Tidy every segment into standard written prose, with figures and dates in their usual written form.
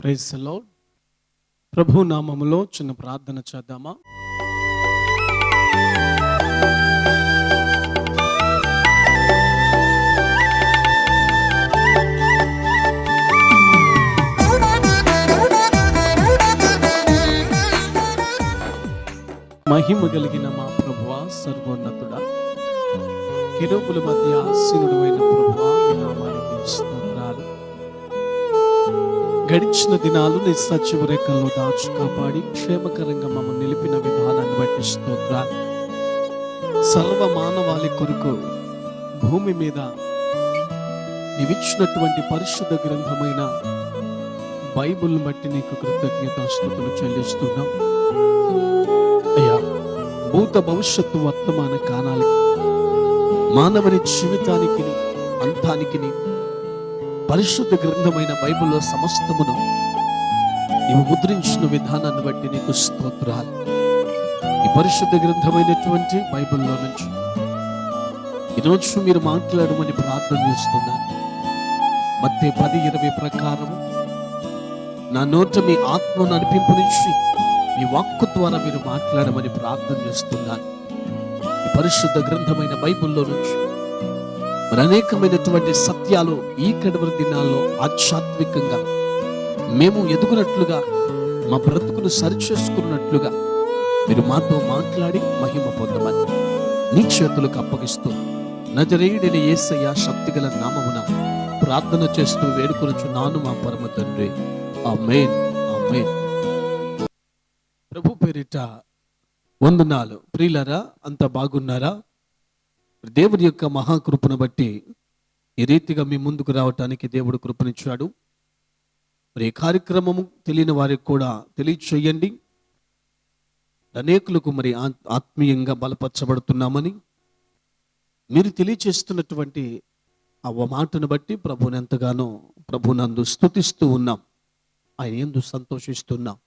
Praise the lord. ప్రభు నామములో చిన్న ప్రార్థన చేద్దామా? మహిమ కలిగిన మా ప్రభువా, సర్వోన్నతుడా, కెరూబుల మధ్య ఆసీనుడైన ప్రభువా, మీ నామానికి స్తోత్రాలు. గడిచిన దినాలు నీ సజీవ రేఖల్లో దాచి కాపాడి క్షేమకరంగా మమ్మల్ని నిలిపిన విధానాన్ని బట్టి స్తోత్రాలు. సర్వ మానవాళి కొరకు భూమి మీద నీవిచ్చినటువంటి పరిశుద్ధ గ్రంథమైన బైబిల్ని బట్టి నీకు కృతజ్ఞతాస్తుతులు చెల్లిస్తున్నాం అయ్యా. భూత భవిష్యత్తు వర్తమాన కాలాలకి, మానవుని జీవితానికి అంతానికి పరిశుద్ధ గ్రంథమైన బైబిల్లో సమస్తమును నీవు ముద్రించిన విధానాన్ని బట్టి నీకు స్తోత్రాలు. ఈ పరిశుద్ధ గ్రంథమైనటువంటి బైబిల్లో నుంచి ఈరోజు మీరు మాట్లాడమని ప్రార్థన చేస్తున్నాను. మత్తయి 10:20 ప్రకారం నా నోట మీ ఆత్మను అనిపింపనిచ్చి మీ వాక్కు ద్వారా మీరు మాట్లాడమని ప్రార్థన చేస్తున్నాను. ఈ పరిశుద్ధ గ్రంథమైన బైబిల్లో నుంచి మరి అనేకమైనటువంటి సత్యాలు ఈ కడవరి దినాల్లో ఆధ్యాత్మికంగా మేము ఎదుగునట్లుగా, మా బ్రతుకును సరిచేసుకున్నట్లుగా మీరు మాతో మాట్లాడి మహిమ పొందమని నీ చేతులకు అప్పగిస్తూ నజరేయుడైన యేసయ్య శక్తిగల నామమున ప్రార్థన చేస్తూ వేడుకొనుచున్నాను మా పరమ తండ్రి. ఆమేన్, ఆమేన్. ప్రభు పేరిట వందనాలు. ప్రియులారా, అంత బాగున్నారా? దేవుడి యొక్క మహాకృపను బట్టి ఈ రీతిగా మీ ముందుకు రావటానికి దేవుడు కృపనిచ్చాడు. మరి ఈ కార్యక్రమము తెలియని వారికి కూడా తెలియచేయండి. అనేకులకు మరి ఆత్మీయంగా బలపరచబడుతున్నామని మీరు తెలియచేస్తున్నటువంటి ఆ మాటను బట్టి ప్రభుని ఎంతగానో ప్రభునందు స్తుతిస్తూ ఉన్నాం, ఆయన యందు సంతోషిస్తున్నాం.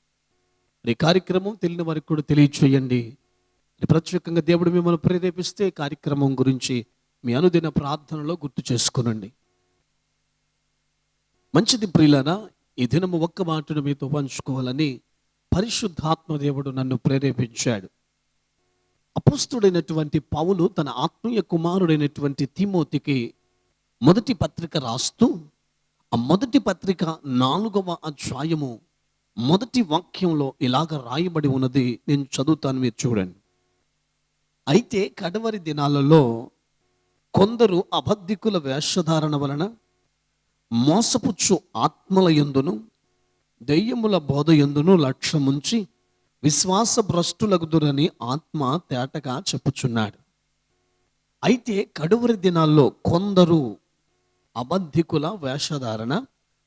ఈ కార్యక్రమం తెలియని వారికి కూడా తెలియచేయండి. ప్రత్యేకంగా దేవుడు మిమ్మల్ని ప్రేరేపిస్తే కార్యక్రమం గురించి మీ అనుదిన ప్రార్థనలో గుర్తు చేసుకునండి. మంచిది ప్రియులారా, ఈ దినము ఒక్క మాటను మీతో పంచుకోవాలని పరిశుద్ధాత్మ దేవుడు నన్ను ప్రేరేపించాడు. అపోస్తుడైనటువంటి పౌలు తన ఆత్మీయ కుమారుడైనటువంటి తిమోతికి మొదటి పత్రిక రాస్తూ ఆ మొదటి పత్రిక 4వ అధ్యాయము మొదటి వాక్యంలో ఇలాగ రాయబడి ఉన్నది. నేను చదువుతాను, మీరు చూడండి. అయితే కడవరి దినాలలో కొందరు అబద్ధికుల వేషధారణ వలన మోసపుచ్చు ఆత్మల యందును దెయ్యముల బోధ యందును లక్ష్యముంచి విశ్వాస భ్రష్టులగుదురని ఆత్మ తేటగా చెప్పుచున్నాడు. అయితే కడవరి దినాల్లో కొందరు అబద్ధికుల వేషధారణ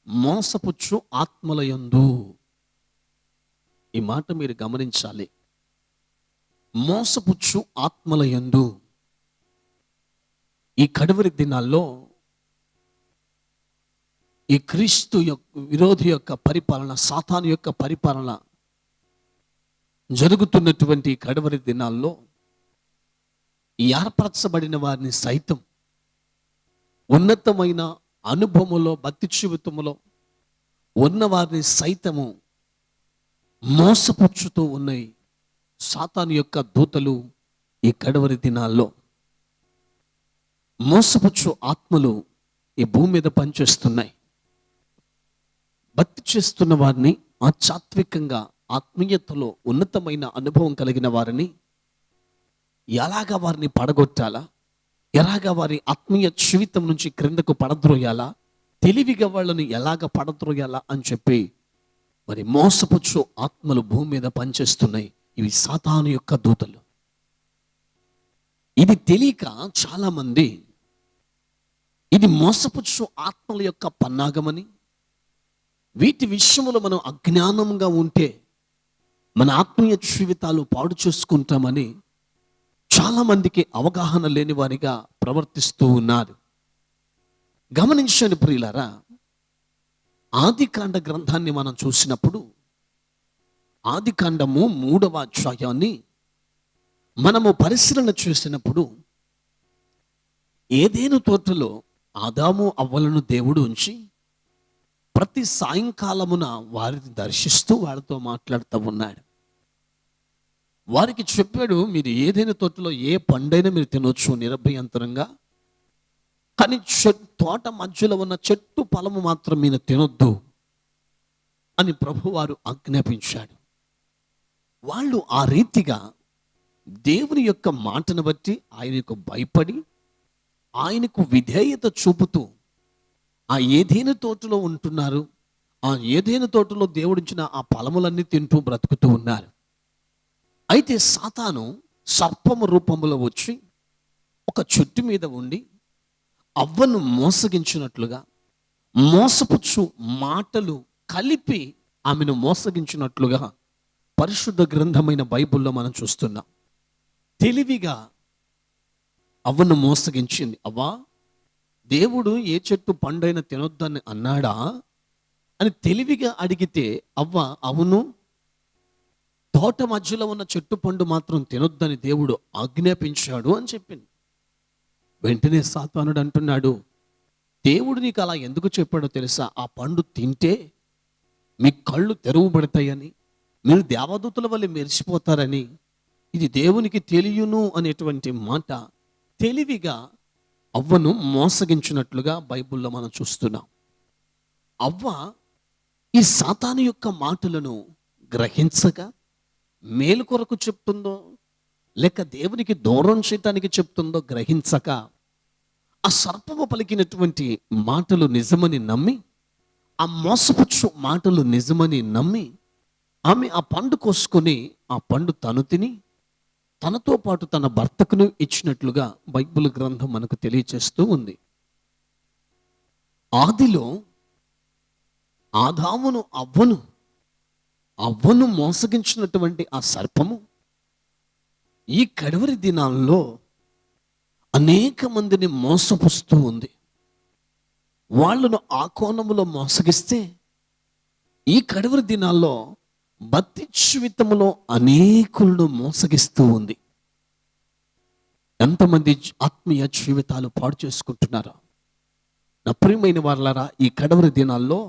మోసపుచ్చు ఆత్మల యందు. ఈ మాట మీరు గమనించాలి. మోసపుచ్చు ఆత్మల యందు. ఈ కడవరి దినాల్లో ఈ క్రీస్తు విరోధి యొక్క పరిపాలన, సాతాను యొక్క పరిపాలన జరుగుతున్నటువంటి కడవరి దినాల్లో ఏర్పరచబడిన వారిని సైతం ఉన్నతమైన అనుభవములో, భక్తి జీవితములో ఉన్న వారిని సైతము మోసపుచ్చుతూ ఉన్నాయి సాతాను యొక్క దూతలు. ఈ కడవరి దినాల్లో మోసపుచ్చు ఆత్మలు ఈ భూమి మీద పనిచేస్తున్నాయి. భక్తి చేస్తున్న వారిని, ఆధ్యాత్మికంగా ఆత్మీయతలో ఉన్నతమైన అనుభవం కలిగిన వారిని ఎలాగా వారిని పడగొట్టాలా, ఎలాగా వారి ఆత్మీయ జీవితం నుంచి క్రిందకు పడద్రోయాలా, తెలివిగా వాళ్ళని ఎలాగ పడద్రోయాలా అని చెప్పి మరి మోసపుచ్చు ఆత్మలు భూమి మీద పనిచేస్తున్నాయి. ఇవి సాతాను యొక్క దూతలు. ఇది తెలియక చాలా మంది ఇది మోసపుచ్చు ఆత్మల యొక్క పన్నాగమని, వీటి విషయంలో మనం అజ్ఞానంగా ఉంటే మన ఆత్మీయ జీవితాలు పాడు చేసుకుంటామని చాలా మందికి అవగాహన లేని వారిగా ప్రవర్తిస్తూ ఉన్నారు. గమనించండి ప్రియులారా, ఆదికాండ గ్రంథాన్ని మనం చూసినప్పుడు ఆదికాండము 3వ అధ్యాయాన్ని మనము పరిశీలన చేసినప్పుడు ఏదేను తోటలో ఆదాము అవ్వలను దేవుడు ఉంచి ప్రతి సాయంకాలమున వారిని దర్శిస్తూ వాళ్ళతో మాట్లాడుతూ ఉన్నాడు. వారికి చెప్పాడు, మీరు ఏదైనా తోటలో ఏ పండైనా మీరు తినొచ్చు నిరభ్యంతరంగా, కానీ తోట మధ్యలో ఉన్న చెట్టు ఫలము మాత్రం మీరు తినొద్దు అని ప్రభువారు ఆజ్ఞాపించాడు. వాళ్ళు ఆ రీతిగా దేవుని యొక్క మాటను బట్టి ఆయనకు భయపడి ఆయనకు విధేయత చూపుతూ ఆ ఏదైనా తోటలో ఉంటున్నారు. ఆ ఏదైనా తోటలో దేవుడిచ్చిన ఆ ఫలములన్నీ తింటూ బ్రతుకుతూ ఉన్నారు. అయితే సాతాను సర్పము రూపంలో వచ్చి ఒక చెట్టు మీద ఉండి అవ్వను మోసగించినట్లుగా, మోసపుచ్చు మాటలు కలిపి ఆమెను మోసగించినట్లుగా పరిశుద్ధ గ్రంథమైన బైబిల్లో మనం చూస్తున్నాం. తెలివిగా అవ్వను మోసగించింది. అవ్వా, దేవుడు ఏ చెట్టు పండైనా తినొద్దని అన్నాడా అని తెలివిగా అడిగితే అవ్వ, అవును, తోట మధ్యలో ఉన్న చెట్టు పండు మాత్రం తినొద్దని దేవుడు ఆజ్ఞాపించాడు అని చెప్పింది. వెంటనే సాతానుడు అంటున్నాడు, దేవుడు నీకు అలా ఎందుకు చెప్పాడో తెలుసా? ఆ పండు తింటే మీ కళ్ళు తెరవబడతాయని, మీరు దేవదూతల వల్ల మెరిసిపోతారని, ఇది దేవునికి తెలియను అనేటువంటి మాట తెలివిగా అవ్వను మోసగించినట్లుగా బైబిల్లో మనం చూస్తున్నాం. అవ్వ ఈ సాతాను యొక్క మాటలను గ్రహించక మేలు కొరకు చెప్తుందో లేక దేవునికి దూరం చేయటానికి చెప్తుందో గ్రహించక ఆ సర్పము పలికినటువంటి మాటలు నిజమని నమ్మి, ఆ మోసపుచ్చు మాటలు నిజమని నమ్మి ఆమె ఆ పండు కోసుకొని ఆ పండు తను తిని తనతో పాటు తన భర్తకును ఇచ్చినట్లుగా బైబిల్ గ్రంథం మనకు తెలియచేస్తూ ఉంది. ఆదిలో ఆదామును అవ్వను మోసగించినటువంటి ఆ సర్పము ఈ కడవరి దినాల్లో అనేక మందిని మోసపుస్తూ ఉంది. వాళ్ళను ఆ కోణములో మోసగిస్తే ఈ కడవరి దినాల్లో భక్తి జీవితంలో అనేకులను మోసగిస్తూ ఉంది. ఎంతమంది ఆత్మీయ జీవితాలు పాడు చేసుకుంటున్నారో నా ప్రియమైన వాళ్ళారా, ఈ కడవరి దినాల్లో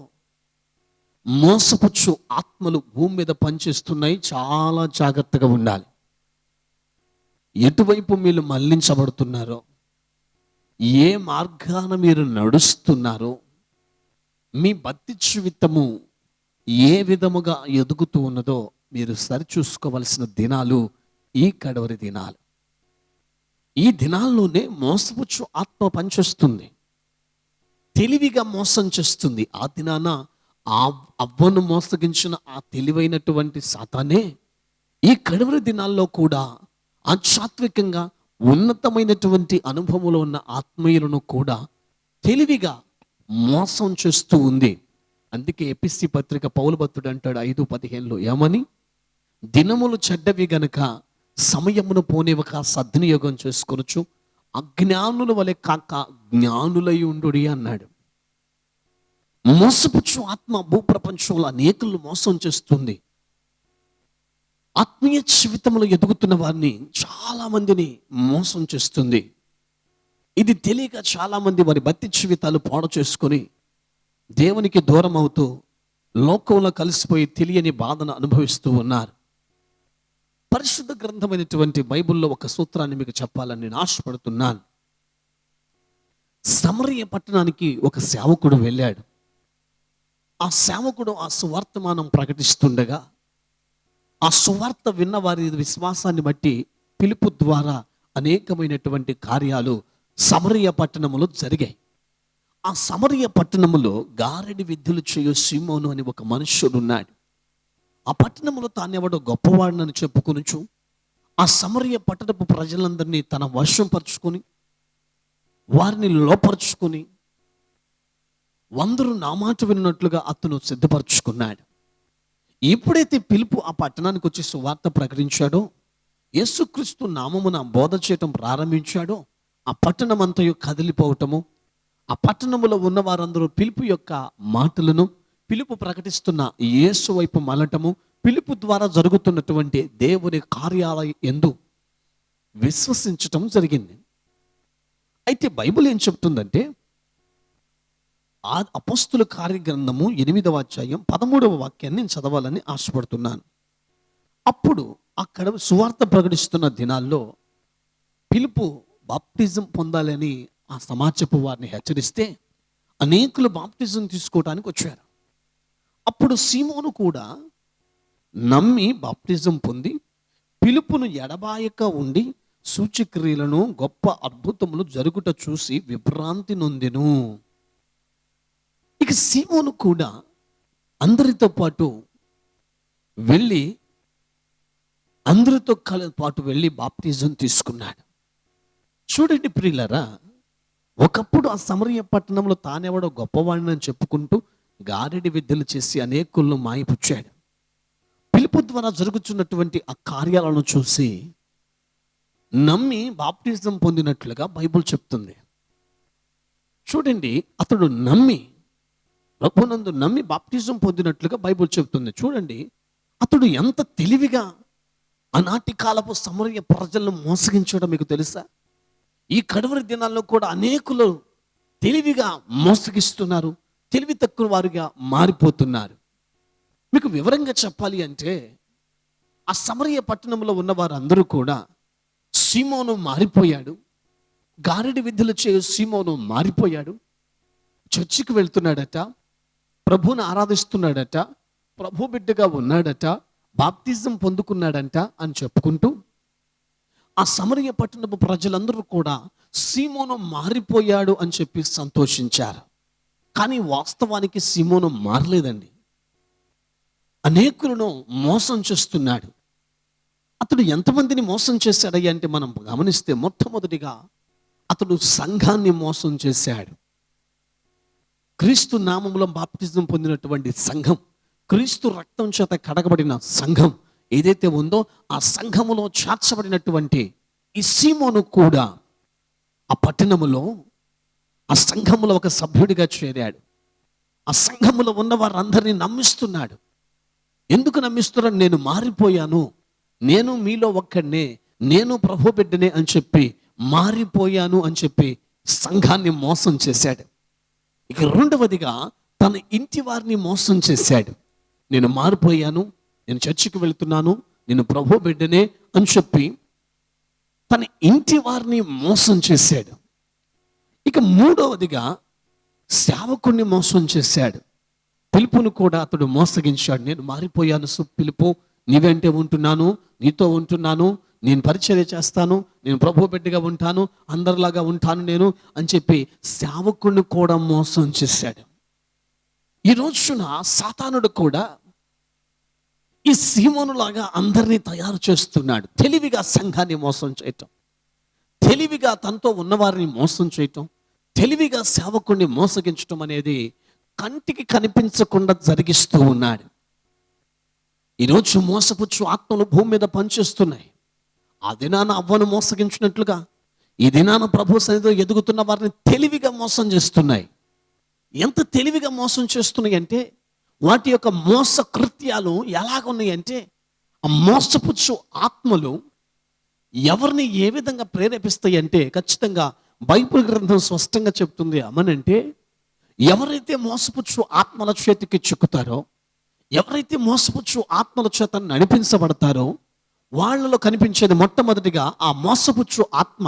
మోసపుచ్చు ఆత్మలు భూమి మీద పనిచేస్తున్నాయి. చాలా జాగ్రత్తగా ఉండాలి. ఎటువైపు మీరు మళ్లించబడుతున్నారో, ఏ మార్గాన మీరు నడుస్తున్నారో, మీ భక్తి జీవితము ఏ విధముగా ఎదుగుతూ ఉన్నదో మీరు సరిచూసుకోవలసిన దినాలు ఈ కడవరి దినాలు. ఈ దినాల్లోనే మోసపుచ్చు ఆత్మ పనిచేస్తుంది, తెలివిగా మోసం చేస్తుంది. ఆ దినాన ఆ అవ్వను మోసగించిన ఆ తెలివైనటువంటి సాతానే ఈ కడవరి దినాల్లో కూడా ఆధ్యాత్మికంగా ఉన్నతమైనటువంటి అనుభవంలో ఉన్న ఆత్మీయులను కూడా తెలివిగా మోసం చేస్తూ ఉంది. అందుకే ఎపిసి పత్రిక పౌలు భక్తుడు అంటాడు 5:15 ఏమని? దినములు చెడ్డవి గనుక సమయమును పోనివ్వక సద్వినియోగం చేసుకొనుచు అజ్ఞానుల వలె కాక జ్ఞానులై ఉండుడి అన్నాడు. మోసపుచ్చు ఆత్మ భూప్రపంచంలో అనేకులను మోసం చేస్తుంది. ఆత్మీయ జీవితంలో ఎదుగుతున్న వారిని చాలా మందిని మోసం చేస్తుంది. ఇది తెలియక చాలా మంది వారి భక్తి జీవితాలు పాడు చేసుకొని దేవునికి దూరం అవుతూ లోకంలో కలిసిపోయి తెలియని బాధను అనుభవిస్తూ ఉన్నారు. పరిశుద్ధ గ్రంథమైనటువంటి బైబిల్లో ఒక సూత్రాన్ని మీకు చెప్పాలని నేను ఆశపడుతున్నాను. సమరయ పట్టణానికి ఒక సేవకుడు వెళ్ళాడు. ఆ సేవకుడు ఆ సువార్తమానం ప్రకటిస్తుండగా ఆ సువార్త విన్న వారి విశ్వాసాన్ని బట్టి పిలుపు ద్వారా అనేకమైనటువంటి కార్యాలు సమరయ పట్టణములో జరిగాయి. ఆ సమరయ పట్టణములో గారడి విద్యలు చేయు సీమోను అని ఒక మనుష్యుడు ఉన్నాడు. ఆ పట్టణంలో తానెవడో గొప్పవాడినని చెప్పుకొనుచు ఆ సమరయ పట్టణపు ప్రజలందరినీ తన వశంపరుచుకొని వారిని లోపరుచుకొని అందరూ నా మాట విన్నట్లుగా అతను సిద్ధపరచుకున్నాడు. ఎప్పుడైతే పిలుపు ఆ పట్టణానికి వచ్చి సువార్త ప్రకటించాడో, యేసుక్రీస్తు నామమున బోధ చేయటం ప్రారంభించాడో, ఆ పట్టణం అంతయు కదిలిపోవటము, ఆ పట్టణంలో ఉన్న వారందరూ పిలుపు యొక్క మాటలను, పిలుపు ప్రకటిస్తున్న యేసు వైపు మలటము, పిలుపు ద్వారా జరుగుతున్నటువంటి దేవుని కార్యాలయ యందు విశ్వసించటం జరిగింది. అయితే బైబిల్ ఏం చెప్తుందంటే ఆ అపోస్తుల కార్యగ్రంథము 8వ అధ్యాయం 13వ వాక్యాన్ని నేను చదవాలని ఆశపడుతున్నాను. అప్పుడు అక్కడ సువార్త ప్రకటిస్తున్న దినాల్లో పిలుపు బాప్టిజం పొందాలని ఆ సమాజపు వారిని హెచ్చరిస్తే అనేకులు బాప్టిజం తీసుకోవడానికి వచ్చారు. అప్పుడు సీమోను కూడా నమ్మి బాప్టిజం పొంది పిలుపును ఎడబాయక ఉండి సూచక్రియలను గొప్ప అద్భుతములు జరుగుట చూసి విభ్రాంతి నొందెను. ఇక సీమోను కూడా అందరితో పాటు వెళ్ళి బాప్టిజం తీసుకున్నాడు. చూడండి ప్రియులారా, ఒకప్పుడు ఆ సమరయ పట్టణంలో తానెవడో గొప్పవాడిని అని చెప్పుకుంటూ గారెడి విద్యలు చేసి అనేకులను మాయపుచ్చాడు. పిలుపు ద్వారా జరుగుతున్నటువంటి ఆ కార్యాలను చూసి నమ్మి బాప్టిజం పొందినట్లుగా బైబిల్ చెప్తుంది. చూడండి, అతడు ప్రభునందు నమ్మి బాప్టిజం పొందినట్లుగా బైబిల్ చెప్తుంది. చూడండి, అతడు ఎంత తెలివిగా ఆనాటి కాలపు సమరయ ప్రజలను మోసగించడం మీకు తెలుసా? ఈ కడవరి దినాల్లో కూడా అనేకులు తెలివిగా మోసగిస్తున్నారు, తెలివి తక్కువ వారుగా మారిపోతున్నారు. మీకు వివరంగా చెప్పాలి అంటే ఆ సమరయ పట్టణంలో ఉన్న వారందరూ కూడా సీమోను మారిపోయాడు, గారెడి విద్యలు చేయు సీమోను మారిపోయాడు, చర్చికి వెళ్తున్నాడట, ప్రభువుని ఆరాధిస్తున్నాడట, ప్రభు బిడ్డగా ఉన్నాడట, బాప్తిజం పొందుకున్నాడంట అని చెప్పుకుంటూ ఆ సమరయ పట్టణపు ప్రజలందరూ కూడా సీమోను మారిపోయాడు అని చెప్పి సంతోషించారు. కానీ వాస్తవానికి సీమోను మారలేదండి. అనేకులను మోసం చేస్తున్నాడు. అతడు ఎంతమందిని మోసం చేశాడయ్యా అంటే మనం గమనిస్తే మొట్టమొదటిగా అతడు సంఘాన్ని మోసం చేశాడు. క్రీస్తు నామములో బాప్తిజం పొందినటువంటి సంఘం, క్రీస్తు రక్తం చేత కడగబడిన సంఘం ఏదైతే ఉందో ఆ సంఘములో చేర్చబడినటువంటి ఈ సీమోను కూడా ఆ పట్టణములో ఆ సంఘములో ఒక సభ్యుడిగా చేరాడు. ఆ సంఘములో ఉన్న వారందరినీ నమ్మిస్తున్నాడు. ఎందుకు నమ్మిస్తున్నాడు? నేను మారిపోయాను, నేను మీలో ఒక్కడినే, నేను ప్రభు బిడ్డనే అని చెప్పి మారిపోయాను అని చెప్పి సంఘాన్ని మోసం చేశాడు. ఇక రెండవదిగా తన ఇంటి వారిని మోసం చేశాడు. నేను మారిపోయాను, నేను చర్చికి వెళ్తున్నాను, నేను ప్రభు బిడ్డనే అని చెప్పి తన ఇంటి వారిని మోసం చేశాడు. ఇక మూడవదిగా సేవకుణ్ణి మోసం చేశాడు. పిలుపును కూడా అతడు మోసగించాడు. నేను మారిపోయాను పిలుపు, నీవెంటే ఉంటున్నాను, నీతో ఉంటున్నాను, నేను పరిచర్య చేస్తాను, నేను ప్రభు బిడ్డగా ఉంటాను, అందరిలాగా ఉంటాను నేను అని చెప్పి సేవకుణ్ణి కూడా మోసం చేశాడు. ఈ రోజున సాతానుడు కూడా ఈ సీమోనులాగా అందరినీ తయారు చేస్తున్నాడు. తెలివిగా సంఘాన్ని మోసం చేయటం, తెలివిగా తనతో ఉన్నవారిని మోసం చేయటం, తెలివిగా సేవకుణ్ణి మోసగించటం అనేది కంటికి కనిపించకుండా జరిగిస్తూ ఉన్నాడు. ఈరోజు మోసపుచ్చు ఆత్మలు భూమి మీద పనిచేస్తున్నాయి. ఆ దినాన అవ్వను మోసగించినట్లుగా ఈ దినాన ప్రభు సన్నిధిలో ఎదుగుతున్న వారిని తెలివిగా మోసం చేస్తున్నాయి. ఎంత తెలివిగా మోసం చేస్తున్నాయి అంటే వాటి యొక్క మోస కృత్యాలు ఎలాగున్నాయి అంటే ఆ మోసపుచ్చు ఆత్మలు ఎవరిని ఏ విధంగా ప్రేరేపిస్తాయి అంటే ఖచ్చితంగా బైబిల్ గ్రంథం స్పష్టంగా చెప్తుంది. అమనంటే ఎవరైతే మోసపుచ్చు ఆత్మల చేతికి చిక్కుతారో, ఎవరైతే మోసపుచ్చు ఆత్మల చేత నడిపించబడతారో వాళ్ళలో కనిపించేది మొట్టమొదటిగా ఆ మోసపుచ్చు ఆత్మ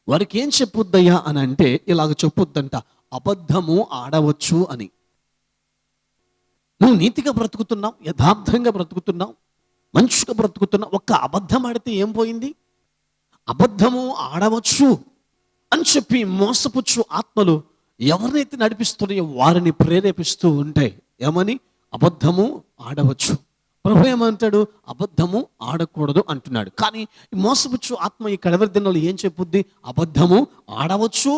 వారికి ఏం చెప్పుద్దయ్యా అని అంటే ఇలాగ చెప్పుద్దంట, అబద్ధము ఆడవచ్చు అని. నువ్వు నీతిగా బ్రతుకుతున్నావు, యథార్థంగా బ్రతుకుతున్నావు, మంచిగా బ్రతుకుతున్నావు, ఒక్క అబద్ధం ఆడితే ఏం పోయింది? అబద్ధము ఆడవచ్చు అని చెప్పి మోసపుచ్చు ఆత్మలు ఎవరినైతే నడిపిస్తున్నాయో వారిని ప్రేరేపిస్తూ ఉంటాయి. ఏమని? అబద్ధము ఆడవచ్చు. ప్రభు ఏమంటాడు? అబద్ధము ఆడకూడదు అంటున్నాడు. కానీ ఈ మోసపుచ్చు ఆత్మ ఈ కడవరి దినాల్లో ఏం చెప్పుద్ది? అబద్ధము ఆడవచ్చు.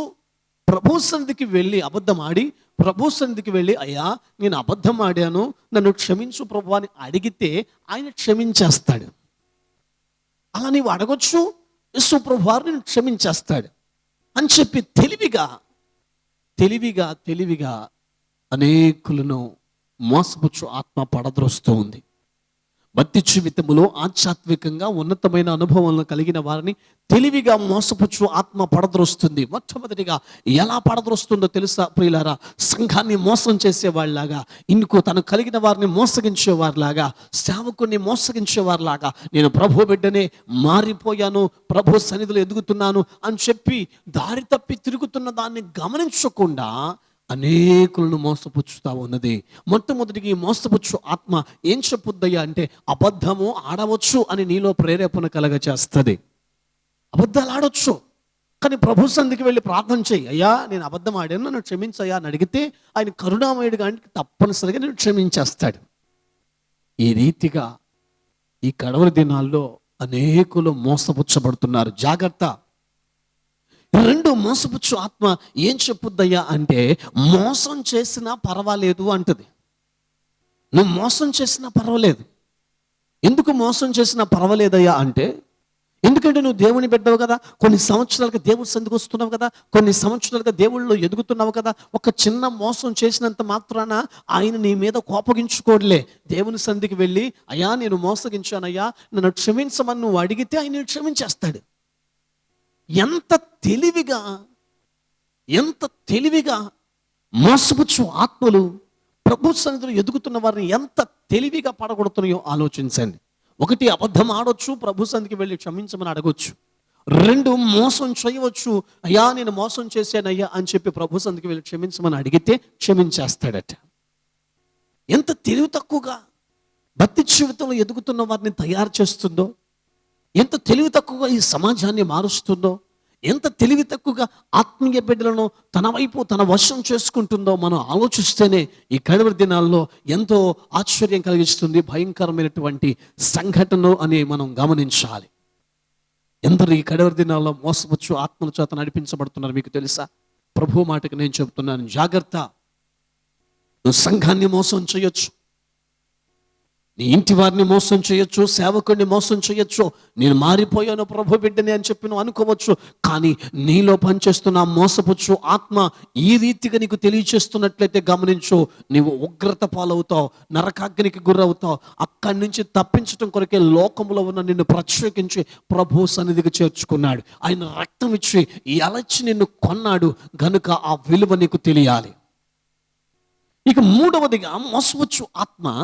ప్రభు సన్నిధికి వెళ్ళి అబద్ధం ఆడి ప్రభు సన్నిధికి వెళ్ళి, అయ్యా నేను అబద్ధం ఆడాను, నన్ను క్షమించు ప్రభు అని అడిగితే ఆయన క్షమించేస్తాడు. అలా నీవు అడగొచ్చు, యేసు ప్రభు వారు నేను క్షమించేస్తాడు అని చెప్పి తెలివిగా అనేకులను మోసపుచ్చు ఆత్మ పడద్రోస్తూ ఉంది. భక్తి జీవితములో ఆధ్యాత్మికంగా ఉన్నతమైన అనుభవాలను కలిగిన వారిని తెలివిగా మోసపుచ్చు ఆత్మ పడద్రోస్తుంది. మొట్టమొదటిగా ఎలా పడద్రోస్తుందో తెలుసా ప్రియులారా? సంఘాన్ని మోసం చేసేవాళ్ళలాగా, ఇందుకు తను కలిగిన వారిని మోసగించేవారిలాగా, సేవకుని మోసగించేవారిలాగా, నేను ప్రభు బిడ్డనే, మారిపోయాను, ప్రభు సన్నిధిలో ఎదుగుతున్నాను అని చెప్పి దారి తప్పి తిరుగుతున్న దాన్ని గమనించకుండా అనేకులను మోసపుచ్చుతా ఉన్నది. మొట్టమొదటికి ఈ మోసపుచ్చు ఆత్మ ఏం చెప్పుద్దయ్యా అంటే, అబద్ధము ఆడవచ్చు అని నీలో ప్రేరేపణ కలగ చేస్తుంది. అబద్ధాలు ఆడవచ్చు, కానీ ప్రభు సన్నిధికి వెళ్ళి ప్రార్థన చేయి. అయ్యా నేను అబద్ధం ఆడాను, నన్ను క్షమించయ్యా అని అడిగితే ఆయన కరుణామయుడు కానీ తప్పనిసరిగా నేను క్షమించేస్తాడు. ఈ రీతిగా ఈ కడవరి దినాల్లో అనేకులు మోసపుచ్చబడుతున్నారు. జాగ్రత్త. రెండు, మోసపుచ్చు ఆత్మ ఏం చెప్పుద్దయ్యా అంటే, మోసం చేసినా పర్వాలేదు అంటది. నువ్వు మోసం చేసినా పర్వాలేదు. ఎందుకు మోసం చేసినా పర్వాలేదయ్యా అంటే, ఎందుకంటే నువ్వు దేవుని బిడ్డవు కదా, కొన్ని సంవత్సరాలుగా దేవుడి సంధికి వస్తున్నావు కదా, కొన్ని సంవత్సరాలుగా దేవుళ్ళలో ఎదుగుతున్నావు కదా. ఒక చిన్న మోసం చేసినంత మాత్రాన ఆయన నీ మీద కోపగించుకోడలే. దేవుని సంధికి వెళ్ళి, అయ్యా నేను మోసగించానయ్యా, నన్ను క్షమించమని నువ్వు అడిగితే ఆయన క్షమించేస్తాడు. ఎంత తెలివిగా మోసపుచ్చు ఆత్మలు ప్రభు సన్నిధిలో ఎదుగుతున్న వారిని ఎంత తెలివిగా పడగొడుతున్నాయో ఆలోచించండి. ఒకటి, అబద్ధం ఆడొచ్చు, ప్రభు సన్నిధికి వెళ్ళి క్షమించమని అడగొచ్చు. రెండు, మోసం చేయవచ్చు. అయ్యా నేను మోసం చేశానయ్యా అని చెప్పి ప్రభు సన్నిధికి వెళ్ళి క్షమించమని అడిగితే క్షమించేస్తాడట. ఎంత తెలివి తక్కువగా భక్తి జీవితంలో ఎదుగుతున్న వారిని తయారు చేస్తుందో, ఎంత తెలివి తక్కువగా ఈ సమాజాన్ని మారుస్తుందో, ఎంత తెలివి తక్కువగా ఆత్మీయ బిడ్డలను తన వైపు తన వశం చేసుకుంటుందో మనం ఆలోచిస్తేనే ఈ కడవరి దినాల్లో ఎంతో ఆశ్చర్యం కలిగిస్తుంది. భయంకరమైనటువంటి సంఘటనలు అని మనం గమనించాలి. ఎందరు ఈ కడవరి దినాల్లో మోసపుచ్చు ఆత్మల చేత నడిపించబడుతున్నారు మీకు తెలుసా? ప్రభు మాటకి నేను చెబుతున్నాను, జాగ్రత్త. నువ్వు సంఘాన్ని మోసం చేయొచ్చు, నీ ఇంటి వారిని మోసం చేయొచ్చు, సేవకుడిని మోసం చేయొచ్చు, నేను మారిపోయాను ప్రభు బిడ్డని అని చెప్పి నువ్వు అనుకోవచ్చు. కానీ నీలో పనిచేస్తున్న మోసపుచ్చు ఆత్మ ఈ రీతిగా నీకు తెలియచేస్తున్నట్లయితే గమనించు, నీవు ఉగ్రత పాలవుతావు, నరకాగ్నికి గురవుతావు. అక్కడి నుంచి తప్పించడం కొరకే లోకంలో ఉన్న నిన్ను ప్రత్యేకించి ప్రభు సన్నిధికి చేర్చుకున్నాడు. ఆయన రక్తం ఇచ్చి ఎలచి నిన్ను కొన్నాడు గనుక ఆ విలువ నీకు తెలియాలి. ఇక మూడవదిగా మోసపుచ్చు ఆత్మ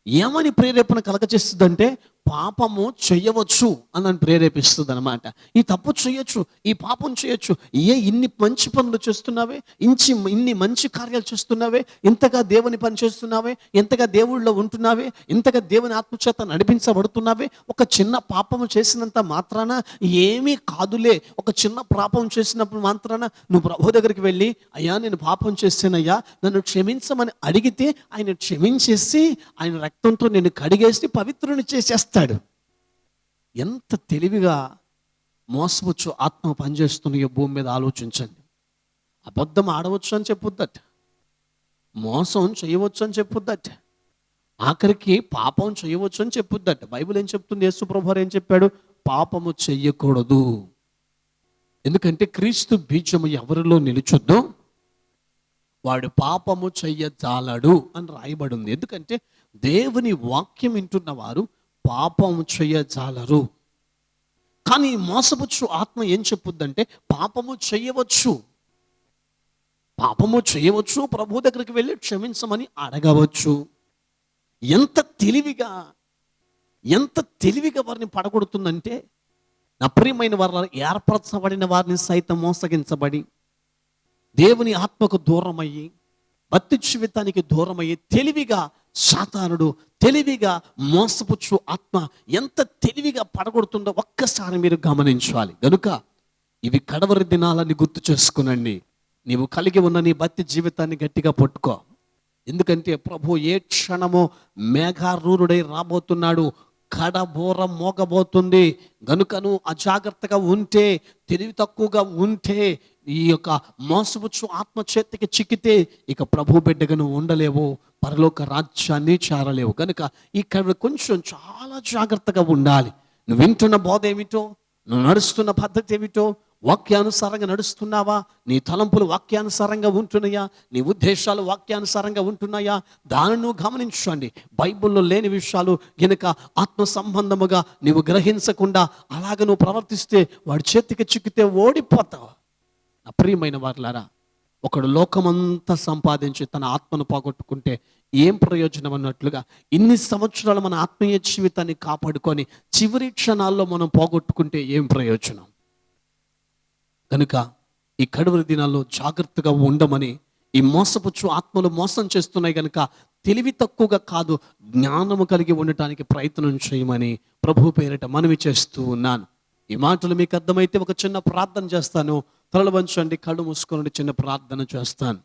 ఏమని ప్రేరేపణ కలగచేస్తుందంటే, పాపము చేయవచ్చు అని ప్రేరేపిస్తుంది అనమాట. ఈ తప్పు చేయొచ్చు, ఈ పాపం చేయొచ్చు, ఇన్ని మంచి పనులు చేస్తున్నావే, ఇన్ని మంచి కార్యాలు చేస్తున్నావే, ఇంతగా దేవుని పని చేస్తున్నావే, ఎంతగా దేవుళ్ళలో ఉంటున్నావే, ఇంతగా దేవుని ఆత్మచేత నడిపించబడుతున్నావే, ఒక చిన్న పాపము చేసినంత మాత్రాన ఏమీ కాదులే. ఒక చిన్న పాపం చేసినప్పుడు మాత్రాన నువ్వు ప్రభు దగ్గరికి వెళ్ళి, అయ్యా నేను పాపం చేశానయ్యా నన్ను క్షమించమని అడిగితే ఆయన క్షమించేసి ఆయన రక్తంతో నేను కడిగేసి పవిత్రుని చేసేస్తాడు. ఎంత తెలివిగా మోసవచ్చు ఆత్మ పనిచేస్తున్నాయో భూమి మీద ఆలోచించండి. అబద్ధం ఆడవచ్చు అని చెప్పుద్దట, మోసం చేయవచ్చు అని చెప్పుద్దట, ఆఖరికి పాపం చేయవచ్చు అని చెప్పుద్దట. బైబిల్ ఏం చెప్తుంది? యేసు ప్రభువారు ఏం చెప్పాడు? పాపము చెయ్యకూడదు. ఎందుకంటే క్రీస్తు బీజము ఎవరిలో నిలుచుద్దో వాడు పాపము చెయ్యజాలడు అని రాయబడి ఉంది. ఎందుకంటే దేవుని వాక్యం వింటున్న వారు పాపము చెయ్యజాలరు. కానీ మోసపుచ్చు ఆత్మ ఏం చెప్పుద్దంటే, పాపము చేయవచ్చు, ప్రభు దగ్గరికి వెళ్ళి క్షమించమని అడగవచ్చు. ఎంత తెలివిగా వారిని పడగొడుతుందంటే, నా ప్రియమైన వారు ఏర్పరచబడిన వారిని సైతం మోసగించబడి దేవుని ఆత్మకు దూరమయ్యి భక్తి జీవితానికి దూరమయ్యి తెలివిగా మోసపుచ్చు ఆత్మ ఎంత తెలివిగా పడగొడుతుందో ఒక్కసారి మీరు గమనించాలి. గనుక ఇవి కడవరి దినాలని గుర్తు చేసుకునండి. నీవు కలిగి ఉన్న నీ భక్తి జీవితాన్ని గట్టిగా పట్టుకో. ఎందుకంటే ప్రభు ఏ క్షణమో మేఘారూరుడై రాబోతున్నాడు, కడబోర మోగబోతుంది. గనుక నువ్వు అజాగ్రత్తగా ఉంటే, తెలివి తక్కువగా ఉంటే, ఈ యొక్క మోసపుచ్చు ఆత్మ చేతికి చిక్కితే ఇక ప్రభు బిడ్డగా నువ్వు ఉండలేవు, పరలోక రాజ్యాన్ని చేరలేవు. కనుక ఇక్కడ కొంచెం చాలా జాగ్రత్తగా ఉండాలి. నువ్వు వింటున్న బోధ ఏమిటో, నువ్వు నడుస్తున్న పద్ధతి ఏమిటో వాక్యానుసారంగా నడుస్తున్నావా? నీ తలంపులు వాక్యానుసారంగా ఉంటున్నాయా? నీ ఉద్దేశాలు వాక్యానుసారంగా ఉంటున్నాయా? దానిని గమనించండి. బైబిల్లో లేని విషయాలు గనుక ఆత్మ సంబంధముగా నీవు గ్రహించకుండా అలాగ నువ్వు ప్రవర్తిస్తే వాడి చేతికి చిక్కితే ఓడిపోతావు. నా ప్రియమైన వారులారా, ఒకడు లోకమంతా సంపాదించి తన ఆత్మను పోగొట్టుకుంటే ఏం ప్రయోజనం అన్నట్లుగా ఇన్ని సంవత్సరాలు మన ఆత్మీయ జీవితాన్ని కాపాడుకొని చివరి క్షణాల్లో మనం పోగొట్టుకుంటే ఏం ప్రయోజనం? కనుక ఈ కడవరి దినాల్లో జాగ్రత్తగా ఉండమని, ఈ మోసపుచ్చు ఆత్మలు మోసం చేస్తున్నాయి కనుక తెలివి తక్కువగా కాదు, జ్ఞానము కలిగి ఉండటానికి ప్రయత్నం చేయమని ప్రభు పేరిట మనవి చేస్తూ ఉన్నాను. ఈ మాటలు మీకు అర్థమైతే ఒక చిన్న ప్రార్థన చేస్తాను. తలలు వంచండి, కళ్ళు మూసుకొని చిన్న ప్రార్థన చేస్తాను.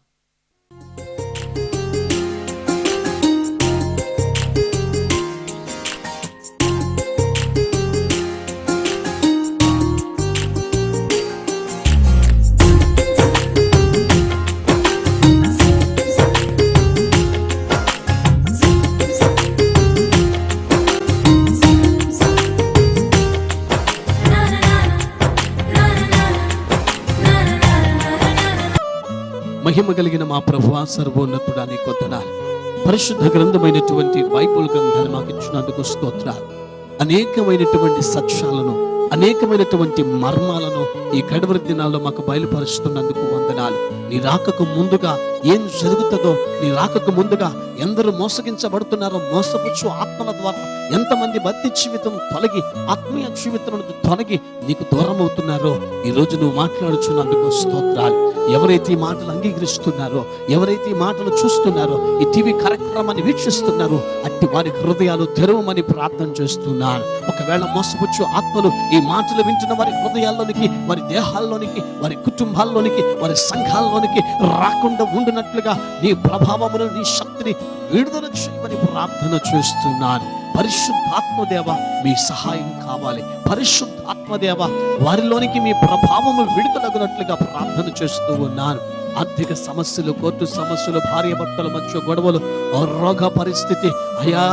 మహిమ కలిగిన మా ప్రభువా, సర్వోన్నతుడా, నీ వందనాలు. పరిశుద్ధ గ్రంథమైనటువంటి బైబుల్ గ్రంథాన్ని మాకు ఇచ్చినందుకు స్తోత్రాలు. అనేకమైనటువంటి సత్యాలను, అనేకమైనటువంటి మర్మాలను ఈ కడవరి దినాల్లో మాకు బయలుపరుస్తున్నందుకు వందనాలు. నీ రాకకు ముందుగా ఏం జరుగుతుందో, నీ రాకకు ముందుగా ఎందరూ మోసగించబడుతున్నారో, మోసపుచ్చు ఆత్మల ద్వారా ఎంతమంది భక్తి జీవితం తొలగి, ఆత్మీయ జీవితం తొలగి నీకు దూరం అవుతున్నారో ఈ రోజు నువ్వు మాట్లాడుచున్నందుకు స్తోత్రాలు. ఎవరైతే ఈ మాటలు అంగీకరిస్తున్నారో, ఎవరైతే ఈ మాటలు చూస్తున్నారో, ఈ టీవీ కార్యక్రమాన్ని వీక్షిస్తున్నారో అట్టి వారి హృదయాలు తెరవమని ప్రార్థన చేస్తున్నాను. ఒకవేళ మోసపుచ్చు ఆత్మలు ఈ మాటలు వింటున్న వారి హృదయాల్లోనికి, వారి దేహాల్లోనికి, వారి కుటుంబాల్లోనికి, వారి సంఘాల్లోనికి రాకుండా ఉండినట్లుగా నీ ప్రభావమును, నీ శక్తిని విడుదల చేయమని ప్రార్థన చేస్తున్నాను. పరిశుద్ధాత్మదేవ, మీ సహాయం కావాలి. పరిశుద్ధాత్మదేవ, వారిలోనికి మీ ప్రభావము విడుదలగునట్లుగా ప్రార్థన చేస్తూ ఉన్నాను. ఆర్థిక సమస్యలు, కోర్టు సమస్యలు, భార్య భర్తల మధ్య గొడవలు, రోగ పరిస్థితి, అయా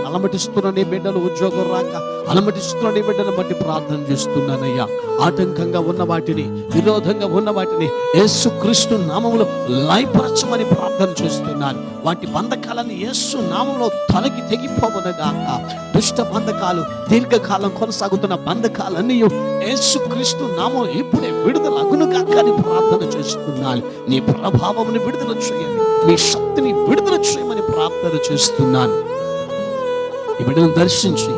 అలమటిస్తున్న నీ బిడ్డలు ఉద్యోగం రాక అలమటిస్తున్న నీ బిడ్డను బట్టి ప్రార్థన చేస్తున్నానయ్యా. ఆటంకంగా ఉన్న వాటిని, విరోధంగా ఉన్న వాటిని యేసుక్రీస్తు నామములో లయపరచమని ప్రార్థన చేస్తున్నాను. వాటి బంధకాలను యేసు నామములో తొలగి తెగిపోవనగాక. దుష్ట బంధకాలు, దీర్ఘకాలం కొనసాగుతున్న బంధకాలన్నీ యేసుక్రీస్తు నామం ఇప్పుడే విడుదల అగునుగాక అని ప్రార్థన చేస్తున్నాను. నీ ప్రభావముని విడుదల చేయండి, మీ శక్తిని విడుదల చేయమని ప్రార్థన చేస్తున్నాను. ఈ బిడ్డను దర్శించి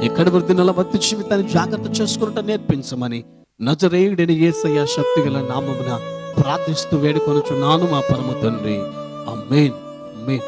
ఈ కడవరి దినాల భక్తి జీవితాన్ని జాగ్రత్త చేసుకుంటూ నేర్పించమని నజరేయుడైన యేసయ్య శక్తిగల నామమున ప్రార్థిస్తూ వేడుకొనుచున్నాను మా పరమ తండ్రి. ఆమేన్, ఆమేన్.